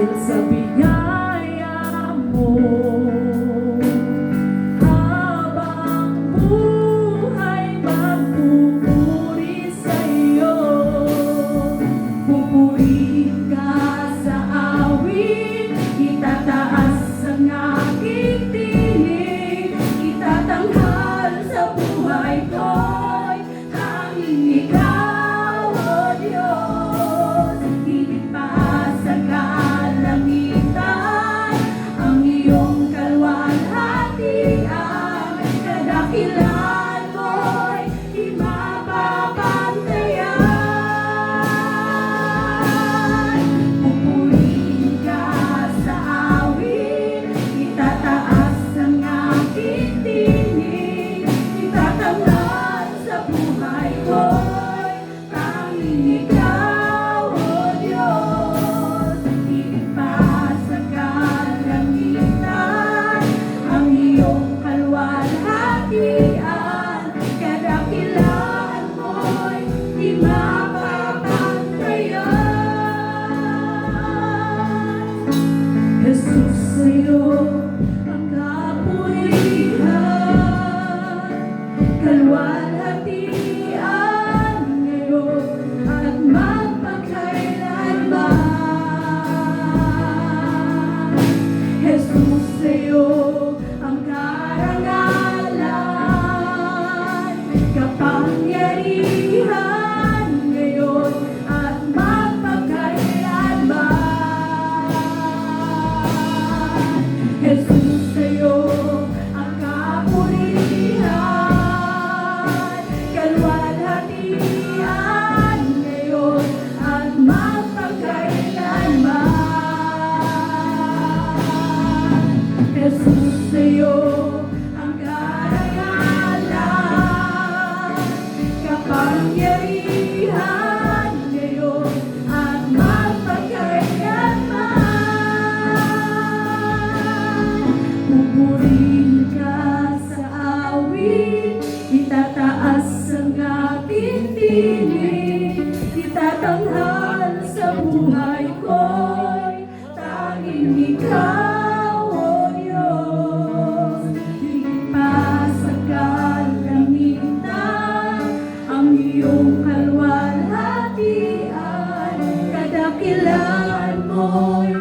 dahil sa biyaya mo. Habang buhay magpupuri sa'yo, pupurihin ka sa awit, itataas ang aking tinig, itatanghal sa buhay ko'y tanging ikaw, O Diyos. Higit pa sa kalangitan, ang iyong kalwalhatian, kadakilan mo'y di mapapantayan. Pupurihin ka sa awit, itataas ang aking tinig, itatanghal sa buhay ko'y tanging ikaw, O Diyos. Higit pa sa kalangitan, ang iyong kalwalhatian, kadakilan mo'y di mapapantayan. Jesus, sa'yo ang kapurihan, kalwalhatian ngayon at magpakailanman. Jesus, sa'yo ang karangalan, kapangyarihan ngayon at magpakailanman. Jesus, sa'yo ang kapurihan, kalwalhatian ngayon at magpakailanman. Jesus, sa'yo ang karangalan, kapangyarihan ngayon at magpakailanman. Pupurihin ka sa awit, itataas ang aking tinig, itatanghal sa buhay ko'y tanging ikaw, O Diyos. Higit pa sa kalangitan, ang iyong kalwalhatian, kadakilan mo'y